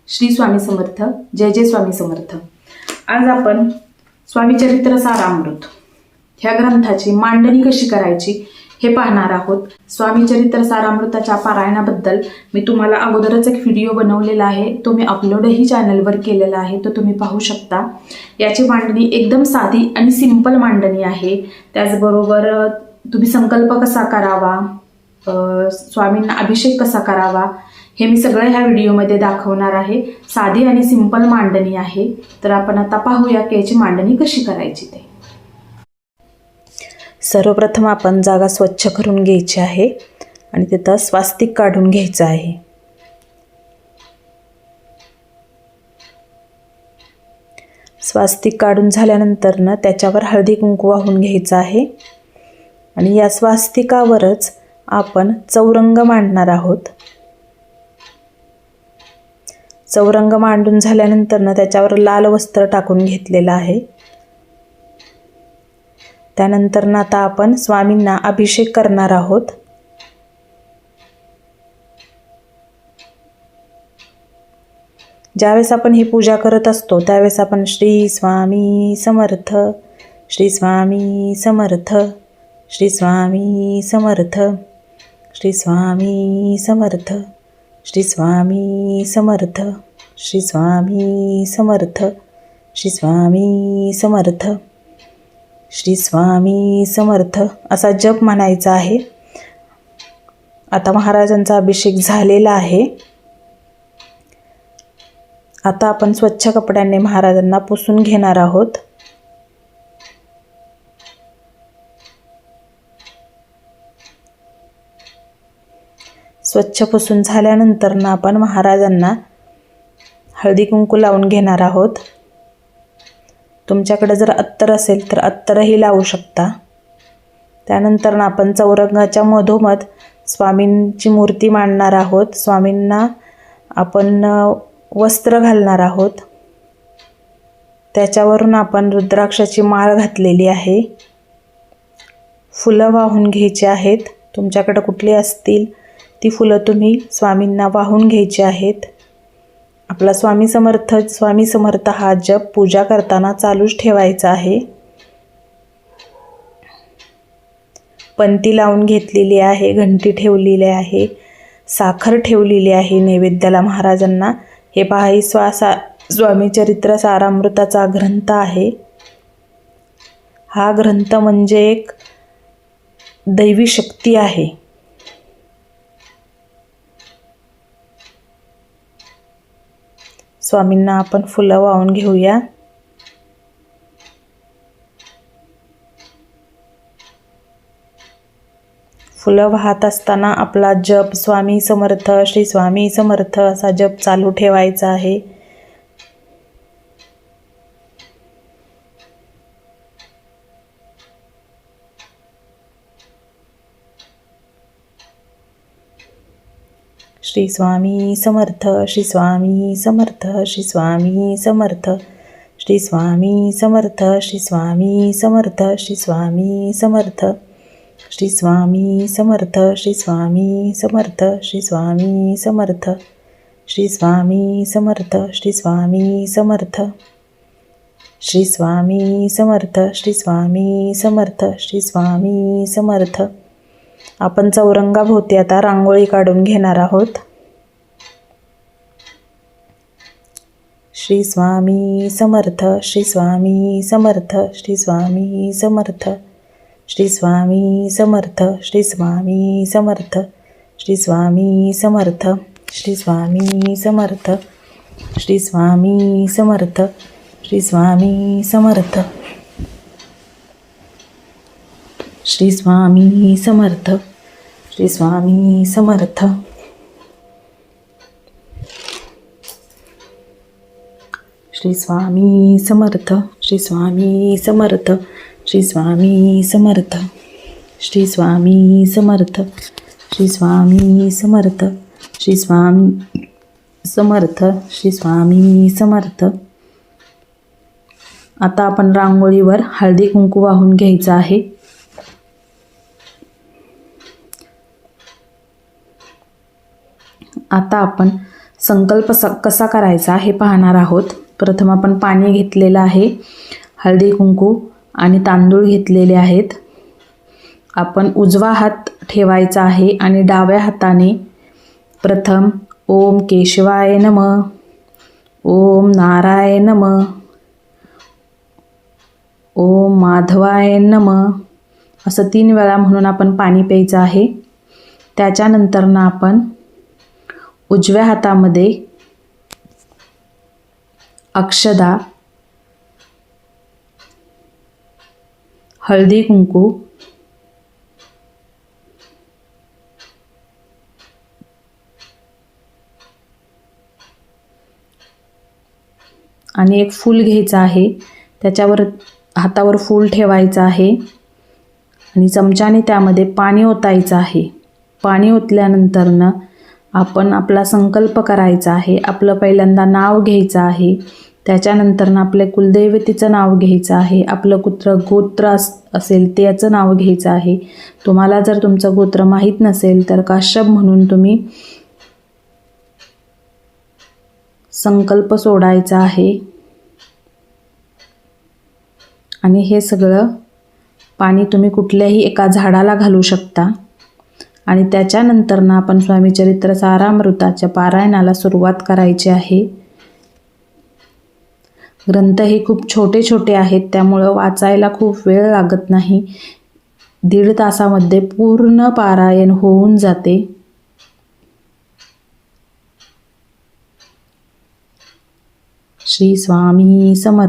श्री स्वामी समर्थ. जय जय स्वामी समर्थ. आज आपण स्वामी चरित्र सारामृत ह्या ग्रंथाची मांडणी कशी करायची हे पाहणार आहोत. स्वामी चरित्र सारामृताच्या पारायणाबद्दल मी तुम्हाला अगोदरच एक व्हिडिओ बनवलेला आहे, तो मी अपलोडही चॅनलवर केलेला आहे, तो तुम्ही पाहू शकता. याची मांडणी एकदम साधी आणि सिंपल मांडणी आहे. त्याचबरोबर तुम्ही संकल्प कसा करावा, स्वामींना अभिषेक कसा करावा हे मी सगळं ह्या व्हिडिओमध्ये दाखवणार आहे. साधी आणि सिंपल मांडणी आहे. तर आपण आता पाहूया की याची मांडणी कशी करायची ते. सर्वप्रथम आपण जागा स्वच्छ करून घ्यायची आहे आणि तिथं स्वास्तिक काढून घ्यायचं आहे. स्वास्तिक काढून झाल्यानंतर त्याच्यावर हळदी कुंकू वाहून घ्यायचं आहे आणि या स्वास्तिकावरच आपण चौरंग मांडणार आहोत. चौरंग मांडून झाल्यानंतर त्याच्यावर लाल वस्त्र टाकून घेतलेलं आहे. त्यानंतर आता आपण स्वामींना अभिषेक करणार आहोत. ज्यावेळेस आपण ही पूजा करत असतो त्यावेळेस आपण श्री स्वामी समर्थ, श्री स्वामी समर्थ, श्री स्वामी समर्थ, श्री स्वामी समर्थ, श्री स्वामी समर्थ, श्री स्वामी समर्थ, श्री स्वामी समर्थ, श्री स्वामी समर्थ असा जप म्हणायचा आहे. आता महाराजांचा अभिषेक झालेला आहे. आता आपण स्वच्छ कपड्याने महाराजांना पुसून घेणार आहोत. स्वच्छ पुसून झाल्यानंतर आपण महाराजांना हळदी कुंकू लावून घेणार आहोत. तुमच्याकडे जर अत्तर असेल तर अत्तरही लावू शकता. त्यानंतर आपण चौरंगाच्या मधोमध स्वामींची मूर्ती मांडणार आहोत. स्वामींना आपण वस्त्र घालणार आहोत. त्याच्यावरून आपण रुद्राक्षाची माळ घातलेली आहे. फुलं वाहून घ्यायची आहेत. तुमच्याकडे कुठली असतील ती फुलं तुम्ही स्वामींना वाहून घ्यायची आहेत. आपला स्वामी समर्थ हा जप पूजा करताना चालूच ठेवायचा आहे. पंती लावून घेतलेली आहे, घंटी ठेवलेली आहे, साखर ठेवलेली आहे नैवेद्याला महाराजांना. हे पहा, ही स्वामी चरित्र सारामृताचा ग्रंथ आहे. हा ग्रंथ म्हणजे एक दैवी शक्ती आहे. स्वामींना आपण फुलं वाहून घेऊया. फुलं वाहत असताना आपला जप स्वामी समर्थ, श्री स्वामी समर्थ असा जप चालू ठेवायचा आहे. श्री स्वामी समर्थ, श्री स्वामी समर्थ, श्री स्वामी समर्थ, श्री स्वामी समर्थ, श्री स्वामी समर्थ, श्री स्वामी समर्थ, श्री स्वामी समर्थ, श्री स्वामी समर्थ, श्री स्वामी समर्थ, श्री स्वामी समर्थ, श्री स्वामी समर्थ, श्री स्वामी समर्थ, श्री स्वामी समर्थ, श्री स्वामी समर्थ. आपण चौरंगाभोवती आता रांगोळी काढून घेणार आहोत. श्री स्वामी समर्थ, श्री स्वामी समर्थ, श्री स्वामी समर्थ, श्री स्वामी समर्थ, श्री स्वामी समर्थ, श्री स्वामी समर्थ, श्री स्वामी समर्थ, श्री स्वामी समर्थ, श्री स्वामी समर्थ, श्री स्वामी समर्थ, श्री स्वामी समर्थ, श्री स्वामी समर्थ, श्री स्वामी समर्थ, श्री स्वामी समर्थ, श्री स्वामी समर्थ, श्री स्वामी समर्थ, श्री स्वामी समर्थ, श्री स्वामी समर्थ. आता आपण रांगोळीवर हळदी कुंकू वाहून घ्यायचं आहे. आता आपण संकल्प कसा करायचा हे पाहणार आहोत. प्रथम आपण पाणी घेतलेलं आहे, हळदी कुंकू आणि तांदूळ घेतलेले आहेत. आपण उजवा हात ठेवायचा आहे आणि डाव्या हाताने प्रथम ओम केशवाय नमः, ओम नारायण नमः, ओम माधवाय नमः असं 3 वेळा म्हणून आपण पाणी प्यायचं आहे. त्याच्यानंतर आपण उजव्या हातामध्ये अक्षदा, हळदी कुंकू आणि एक फूल घ्यायचं आहे. त्याच्यावर हातावर फूल ठेवायचं आहे आणि चमच्याने त्यामध्ये पाणी ओतायचं आहे. पाणी ओतल्यानंतरनं आपण आपला संकल्प करायचा आहे. आपलं पहिल्यांदा नाव घ्यायचं आहे. त्याच्यानंतरनं आपल्या कुलदैवतीचं नाव घ्यायचं आहे. आपलं गोत्र असेल त्याचं नाव घ्यायचं आहे. तुम्हाला जर तुमचं गोत्र माहीत नसेल तर काश्यप म्हणून तुम्ही संकल्प सोडायचा आहे. आणि हे सगळं पाणी तुम्ही कुठल्याही एका झाडाला घालू शकता. आणि त्याच्यानंतरनं आपण स्वामी चरित्र सारामृताच्या पारायणाला सुरुवात करायची आहे. ग्रंथ हे खूप छोटे छोटे आहेत, त्यामुळं वाचायला खूप वेळ लागत नाही. 1.5 तासामध्ये पूर्ण पारायण होऊन जाते. श्री स्वामी समर्थ.